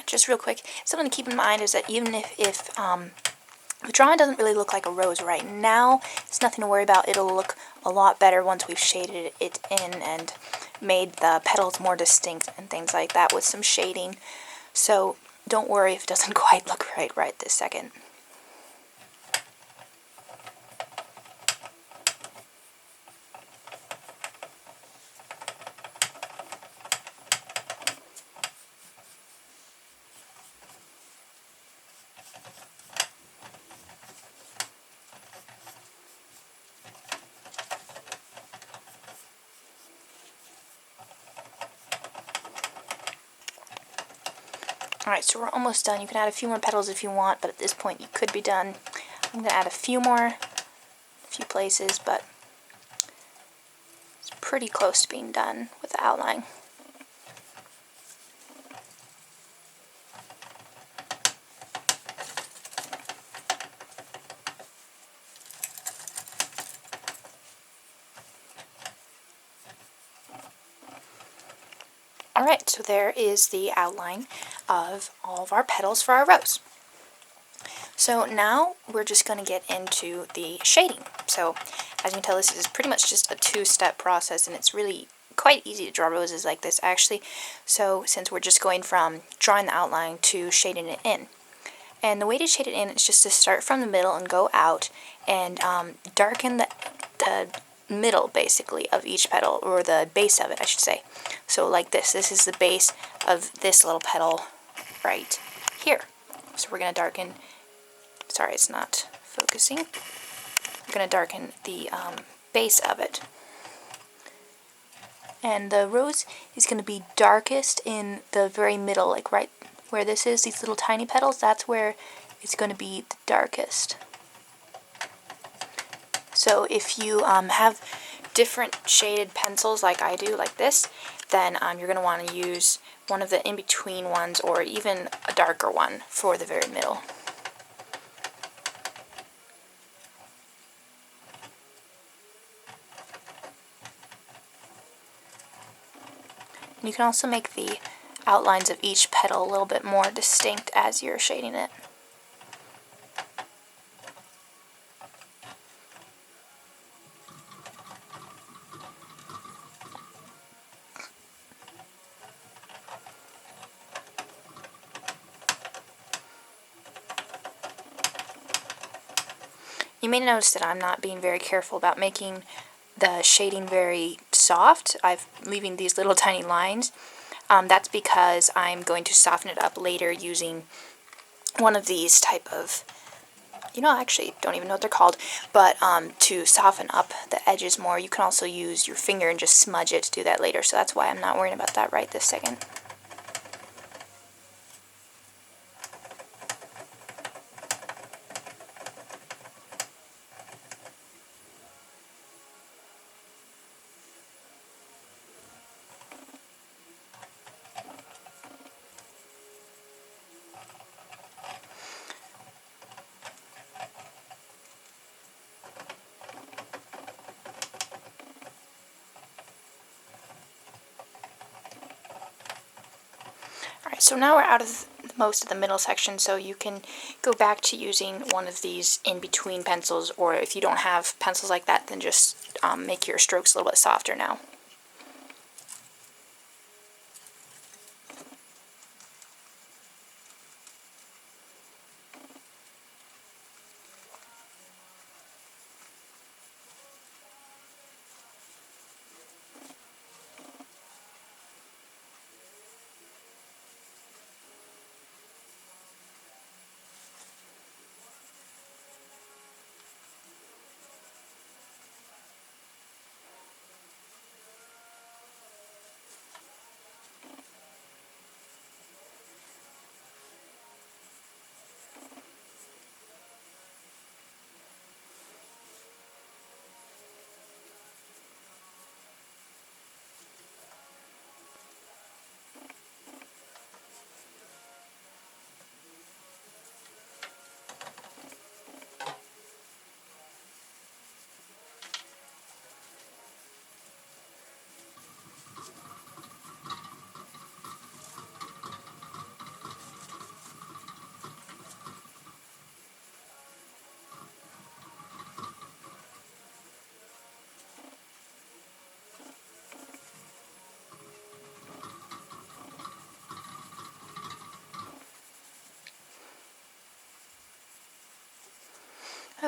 just real quick, something to keep in mind is that even if the drawing doesn't really look like a rose right now, it's nothing to worry about. It'll look a lot better once we've shaded it in and made the petals more distinct and things like that with some shading. So don't worry if it doesn't quite look right this second. Alright, so we're almost done. You can add a few more petals if you want, but at this point you could be done. I'm going to add a few places, but it's pretty close to being done with the outline. Alright, so there is the outline of all of our petals for our rose. So now we're just going to get into the shading. So as you can tell, this is pretty much just a two-step process, and it's really quite easy to draw roses like this actually. So since we're just going from drawing the outline to shading it in. And the way to shade it in is just to start from the middle and go out and darken the middle basically of each petal, or the base of it I should say. So like this is the base of this little petal right here. So we're going to darken, sorry it's not focusing, we're going to darken the base of it. And the rose is going to be darkest in the very middle, like right where this is, these little tiny petals, that's where it's going to be the darkest. So if you have different shaded pencils like I do, like this, then you're going to want to use one of the in-between ones or even a darker one for the very middle. And you can also make the outlines of each petal a little bit more distinct as you're shading it. You may notice that I'm not being very careful about making the shading very soft. I'm leaving these little tiny lines. That's because I'm going to soften it up later using one of these type of, I actually don't even know what they're called, but to soften up the edges more, you can also use your finger and just smudge it to do that later. So that's why I'm not worrying about that right this second. Alright, so now we're out of most of the middle section, so you can go back to using one of these in-between pencils, or if you don't have pencils like that, then just make your strokes a little bit softer now.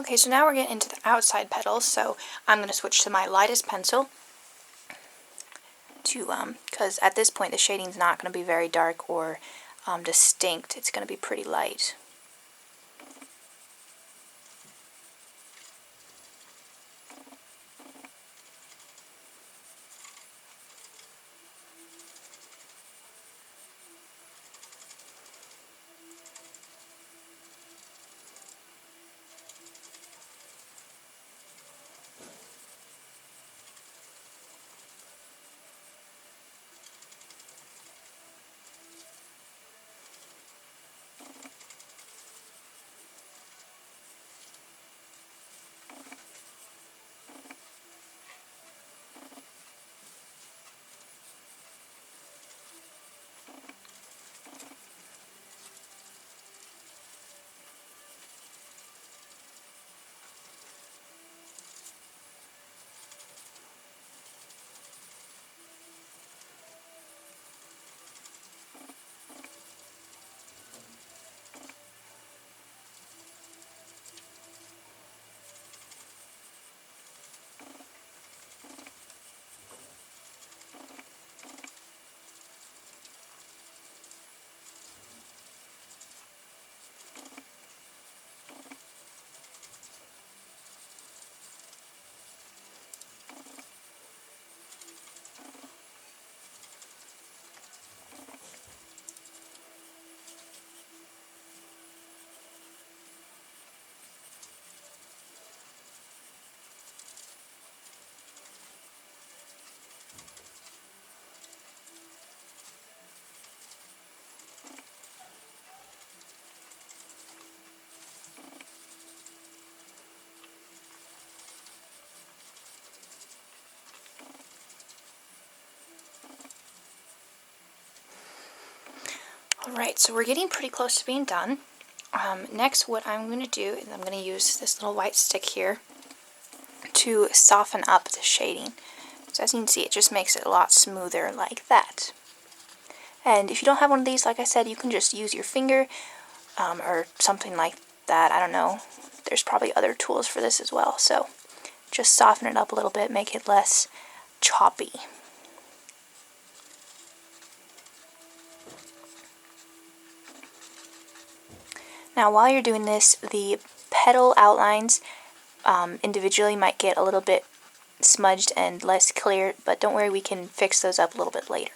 Okay, so now we're getting into the outside petals, so I'm going to switch to my lightest pencil to, because at this point the shading's not going to be very dark or distinct. It's going to be pretty light. Alright, so we're getting pretty close to being done. Next, what I'm going to do is I'm going to use this little white stick here to soften up the shading. So as you can see, it just makes it a lot smoother like that. And if you don't have one of these, like I said, you can just use your finger or something like that. I don't know. There's probably other tools for this as well. So just soften it up a little bit, make it less choppy. Now while you're doing this, the petal outlines individually might get a little bit smudged and less clear, but don't worry, we can fix those up a little bit later.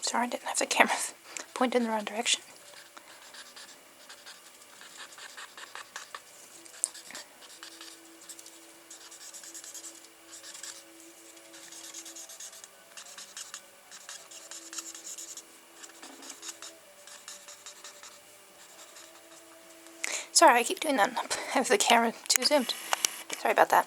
Sorry, I didn't have the camera pointed in the wrong direction. Sorry, I keep doing that. I have the camera too zoomed. Sorry about that.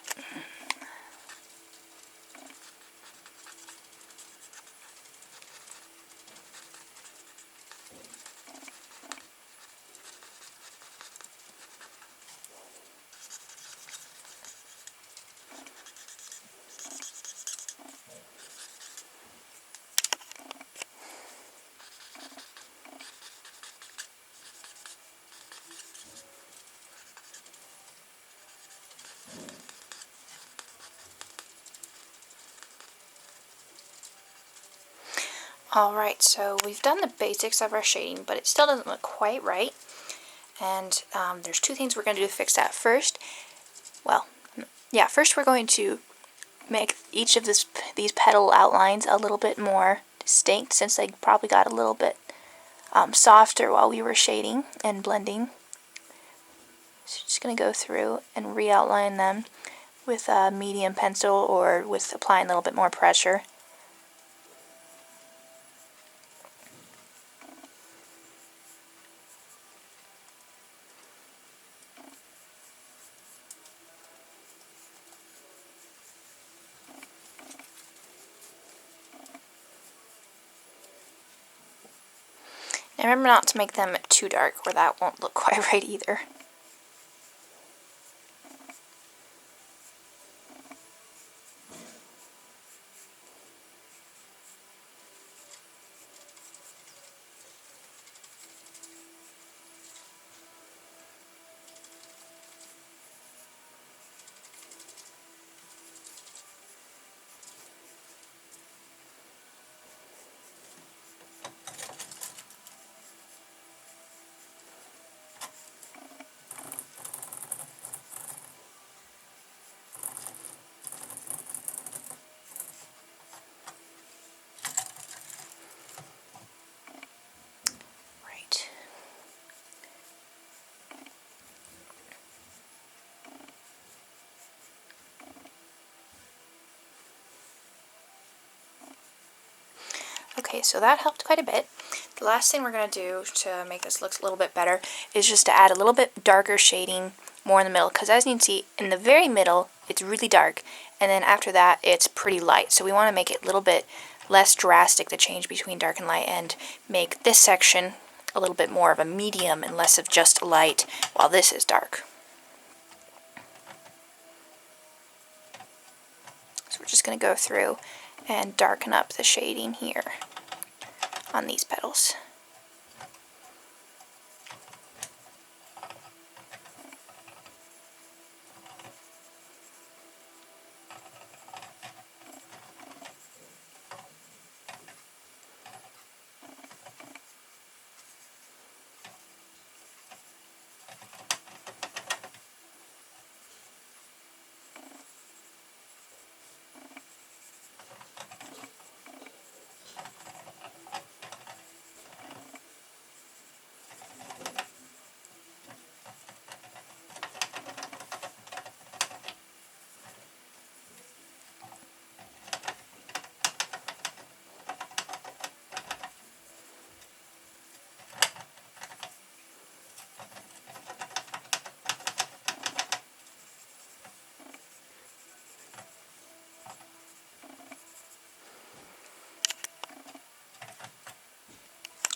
Alright, so we've done the basics of our shading, but it still doesn't look quite right. And there's two things we're going to do to fix that. First, first we're going to make each of these petal outlines a little bit more distinct, since they probably got a little bit softer while we were shading and blending. So just going to go through and re-outline them with a medium pencil or with applying a little bit more pressure. And remember not to make them too dark, or that won't look quite right either. Right. Okay, so that helped quite a bit. The last thing we're going to do to make this look a little bit better is just to add a little bit darker shading more in the middle, because as you can see, in the very middle, it's really dark, and then after that, it's pretty light. So we want to make it a little bit less drastic, the change between dark and light, and make this section a little bit more of a medium and less of just light, while this is dark. So we're just going to go through and darken up the shading here on these petals.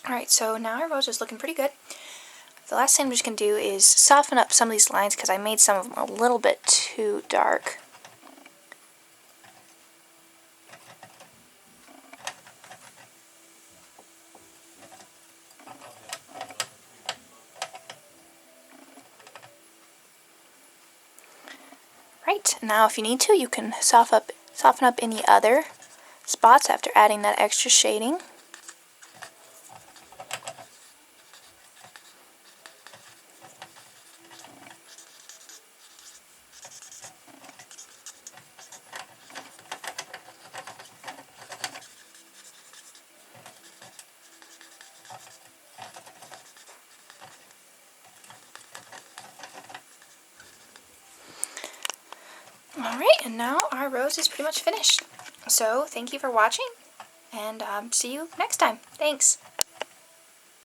Alright, so now our rose is looking pretty good. The last thing I'm just going to do is soften up some of these lines because I made some of them a little bit too dark. Right, now if you need to, you can soften up any other spots after adding that extra shading. Alright, and now our rose is pretty much finished. So, thank you for watching, and see you next time. Thanks!